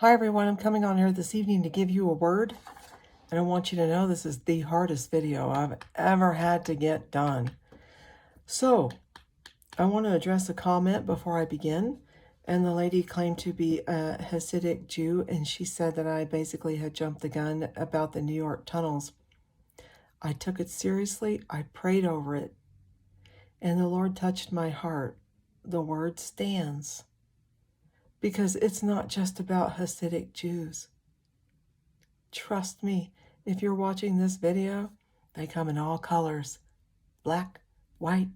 Hi everyone, I'm coming on here this evening to give you a word. And I want you to know this is the hardest video I've ever had to get done. So, I want to address a comment before I begin. And the lady claimed to be a Hasidic Jew, and she said that I basically had jumped the gun about the New York tunnels. I took it seriously, I prayed over it, and the Lord touched my heart. The word stands. Because it's not just about Hasidic Jews. Trust me, if you're watching this video, they come in all colors. Black, white,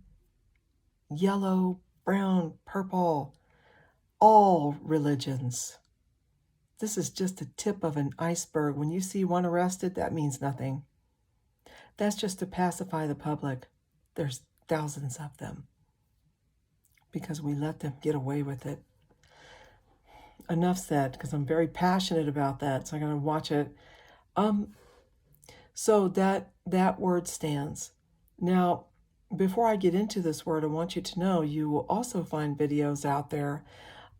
yellow, brown, purple, all religions. This is just a tip of an iceberg. When you see one arrested, that means nothing. That's just to pacify the public. There's thousands of them because we let them get away with it. Enough said, because I'm very passionate about that, so I'm going to watch it. So that word stands. Now, before I get into this word, I want you to know you will also find videos out there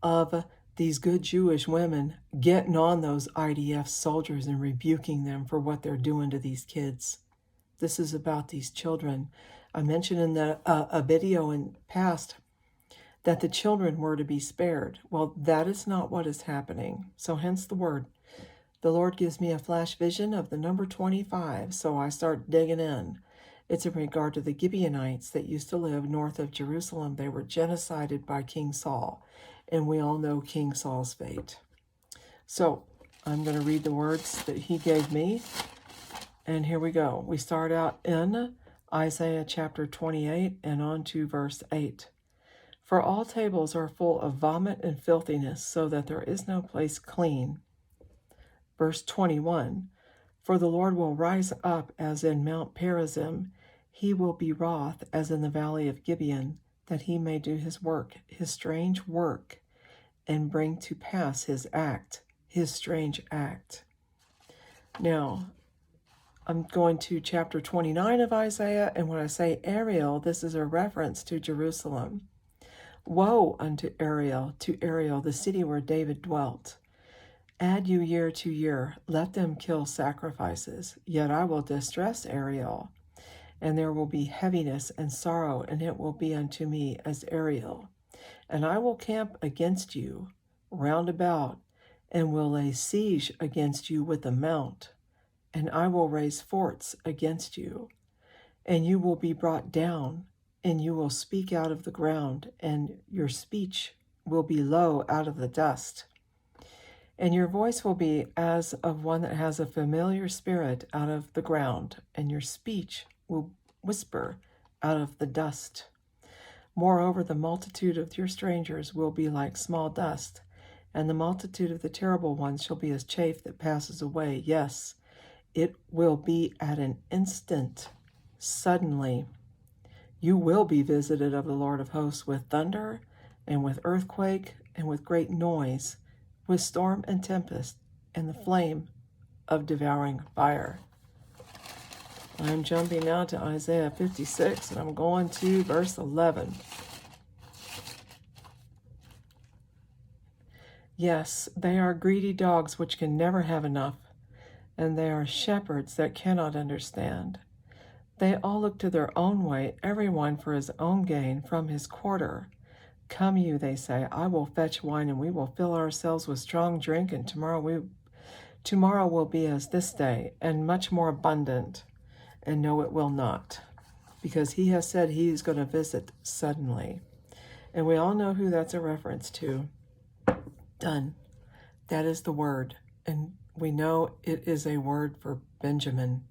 of these good Jewish women getting on those IDF soldiers and rebuking them for what they're doing to these kids. This is about these children. I mentioned in a video in past that the children were to be spared. Well, that is not what is happening. So hence the word. The Lord gives me a flash vision of the number 25, so I start digging in. It's in regard to the Gibeonites that used to live north of Jerusalem. They were genocided by King Saul, and we all know King Saul's fate. So I'm going to read the words that he gave me, and here we go. We start out in Isaiah chapter 28 and on to verse 8. For all tables are full of vomit and filthiness, so that there is no place clean. Verse 21, for the Lord will rise up as in Mount Perazim. He will be wroth as in the valley of Gibeon, that he may do his work, his strange work, and bring to pass his act, his strange act. Now, I'm going to chapter 29 of Isaiah, and when I say Ariel, this is a reference to Jerusalem. Woe unto Ariel, the city where David dwelt. Add you year to year, let them kill sacrifices, yet I will distress Ariel, and there will be heaviness and sorrow, and it will be unto me as Ariel. And I will camp against you round about, and will lay siege against you with a mount, and I will raise forts against you, and you will be brought down, and you will speak out of the ground, and your speech will be low out of the dust. And your voice will be as of one that has a familiar spirit out of the ground, and your speech will whisper out of the dust. Moreover, the multitude of your strangers will be like small dust, and the multitude of the terrible ones shall be as chaff that passes away. Yes, it will be at an instant, suddenly. You will be visited of the Lord of hosts with thunder, and with earthquake, and with great noise, with storm and tempest, and the flame of devouring fire. I'm jumping now to Isaiah 56, and I'm going to verse 11. Yes, they are greedy dogs which can never have enough, and they are shepherds that cannot understand. They all look to their own way, every one for his own gain from his quarter. Come you, they say, I will fetch wine, and we will fill ourselves with strong drink, and tomorrow will be as this day, and much more abundant. And no, it will not, because he has said he is going to visit suddenly. And we all know who that's a reference to. Done. That is the word. And we know it is a word for Benjamin.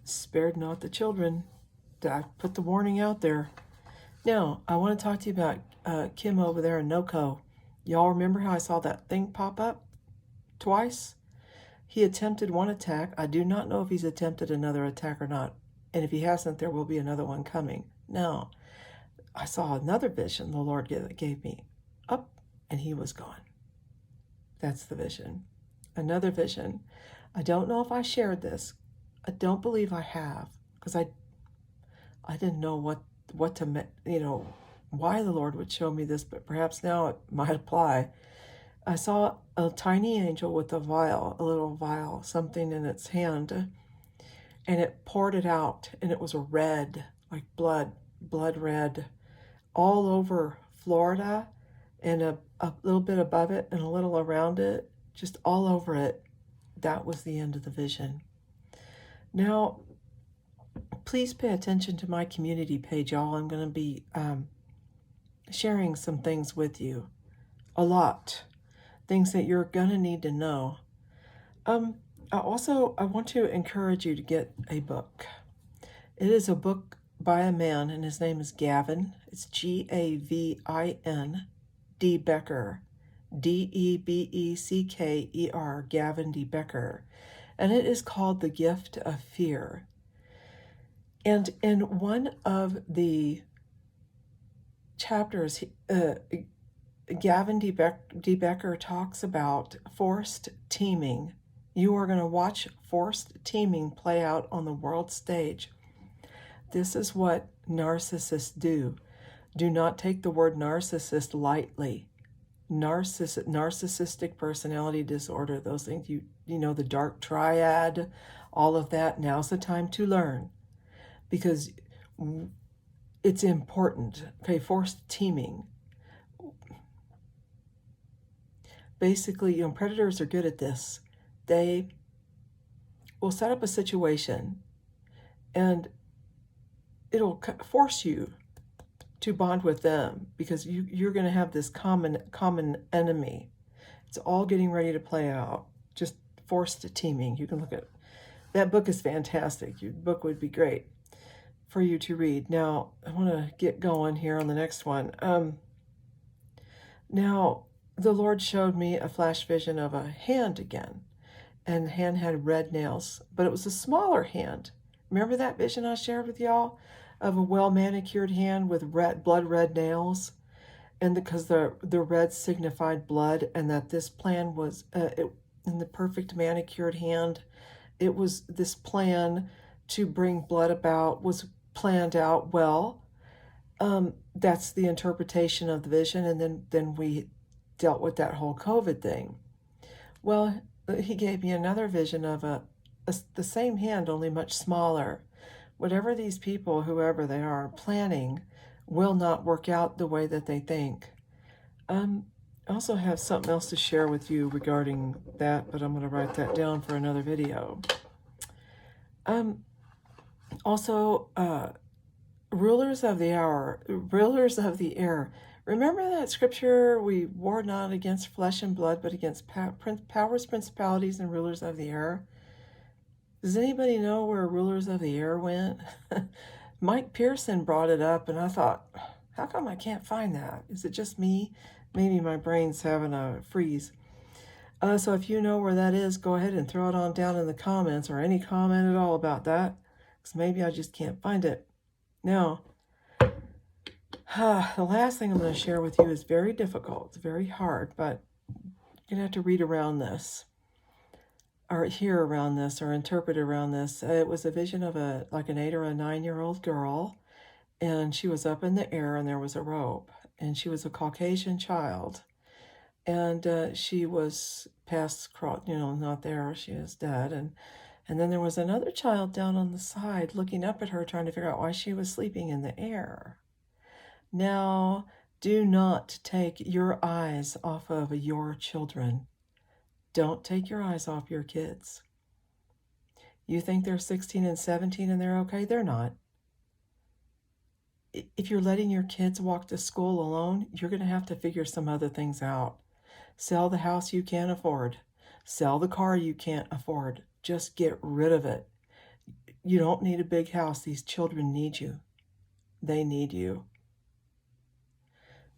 Spared not the children. I put the warning out there. Now, I want to talk to you about Kim over there in NoCo. Y'all remember how I saw that thing pop up twice? He attempted one attack. I do not know if he's attempted another attack or not. And if he hasn't, there will be another one coming. Now, I saw another vision the Lord gave me. Up, and he was gone. That's the vision. Another vision. I don't know if I shared this. I don't believe I have, because I didn't know what to, why the Lord would show me this, but perhaps now it might apply. I saw a tiny angel with a vial, a little vial, something in its hand, and it poured it out, and it was red, like blood red, all over Florida, and a little bit above it and a little around it, just all over it. That was the end of the vision. Now, please pay attention to my community page, y'all. I'm going to be sharing some things with you. A lot. Things that you're going to need to know. I want to encourage you to get a book. It is a book by a man, and his name is Gavin. It's Gavin D. Becker. Debecker, Gavin D. Becker. And it is called The Gift of Fear. And in one of the chapters, Gavin D. Becker talks about forced teaming. You are going to watch forced teaming play out on the world stage. This is what narcissists do. Do not take the word narcissist lightly. Narcissistic personality disorder, those things, you know, the dark triad, all of that. Now's the time to learn, because it's important. Okay, forced teaming. Basically, predators are good at this. They will set up a situation, and it'll force you to bond with them, because you're going to have this common enemy. It's all getting ready to play out. Just forced teaming. You can look at that book. Is fantastic. Your book would be great for you to read. Now, I want to get going here on the next one. Now, the Lord showed me a flash vision of a hand again, and the hand had red nails, but it was a smaller hand. Remember that vision I shared with y'all of a well-manicured hand with blood red nails? And because the red signified blood, and that this plan was in the perfect manicured hand, it was this plan to bring blood about was planned out well. That's the interpretation of the vision, and then we dealt with that whole COVID thing. Well, he gave me another vision of the same hand, only much smaller. Whatever these people, whoever they are, planning will not work out the way that they think. I also have something else to share with you regarding that, but I'm going to write that down for another video. Also, rulers of the hour, rulers of the air. Remember that scripture, we war not against flesh and blood, but against powers, principalities, and rulers of the air? Does anybody know where rulers of the air went? Mike Pearson brought it up, and I thought, how come I can't find that? Is it just me? Maybe my brain's having a freeze. So if you know where that is, go ahead and throw it on down in the comments, or any comment at all about that, because maybe I just can't find it. Now, the last thing I'm going to share with you is very difficult. It's very hard, but you're going to have to read around this, or hear around this, or interpret around this. It was a vision of like an 8 or a 9-year-old girl, and she was up in the air, and there was a rope, and she was a Caucasian child, and she was past, not there. She is dead, and then there was another child down on the side looking up at her, trying to figure out why she was sleeping in the air. Now, do not take your eyes off of your children. Don't take your eyes off your kids. You think they're 16 and 17 and they're okay? They're not. If you're letting your kids walk to school alone, you're going to have to figure some other things out. Sell the house you can't afford. Sell the car you can't afford. Just get rid of it. You don't need a big house. These children need you. They need you.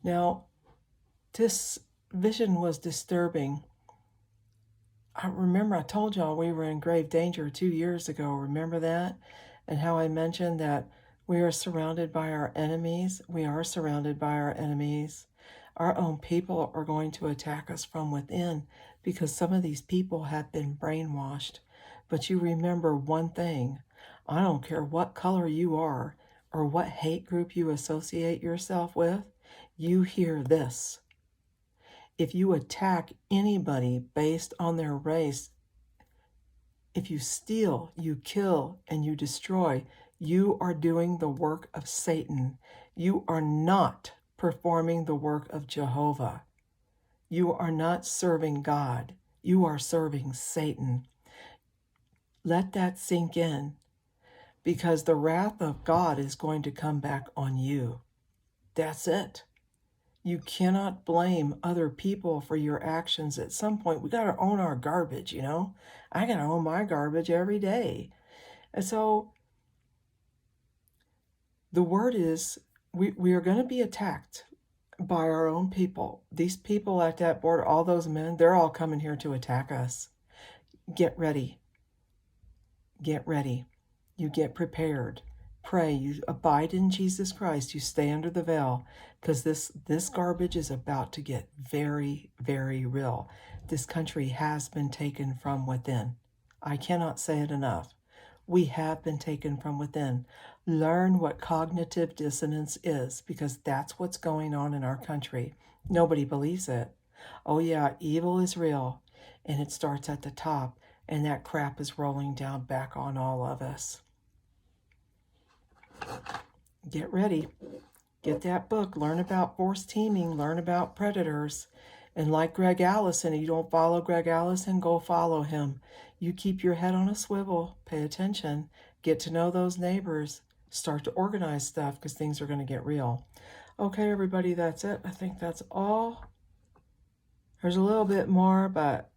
Now, this vision was disturbing. I remember I told y'all we were in grave danger 2 years ago. Remember that? And how I mentioned that we are surrounded by our enemies. We are surrounded by our enemies. Our own people are going to attack us from within, because some of these people have been brainwashed. But you remember one thing. I don't care what color you are. or what hate group you associate yourself with, you hear this. If you attack anybody based on their race, if you steal, you kill, and you destroy, you are doing the work of Satan. You are not performing the work of Jehovah. You are not serving God. You are serving Satan. Let that sink in, because the wrath of God is going to come back on you. That's it. You cannot blame other people for your actions. At some point, we got to own our garbage, you know? I got to own my garbage every day. And so the word is we are going to be attacked by our own people. These people at that border, all those men, they're all coming here to attack us. Get ready. Get ready. You get prepared. Pray. You abide in Jesus Christ. You stay under the veil, because this garbage is about to get very, very real. This country has been taken from within. I cannot say it enough. We have been taken from within. Learn what cognitive dissonance is, because that's what's going on in our country. Nobody believes it. Oh yeah, evil is real, and it starts at the top, and that crap is rolling down back on all of us. Get ready. Get that book. Learn about forced teaming. Learn about predators. And like Greg Allison, if you don't follow Greg Allison, go follow him. You keep your head on a swivel. Pay attention. Get to know those neighbors. Start to organize stuff, because things are going to get real. Okay, everybody, that's it. I think that's all. There's a little bit more, but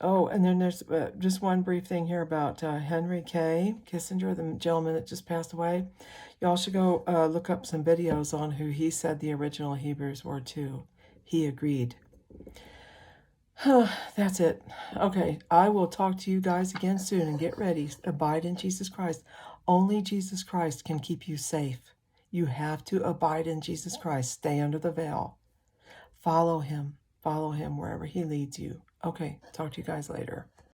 oh, and then there's just one brief thing here about Henry K. Kissinger, the gentleman that just passed away. Y'all should go look up some videos on who he said the original Hebrews were to. He agreed. That's it. Okay, I will talk to you guys again soon, and get ready. Abide in Jesus Christ. Only Jesus Christ can keep you safe. You have to abide in Jesus Christ. Stay under the veil. Follow him. Follow him wherever he leads you. Okay, talk to you guys later.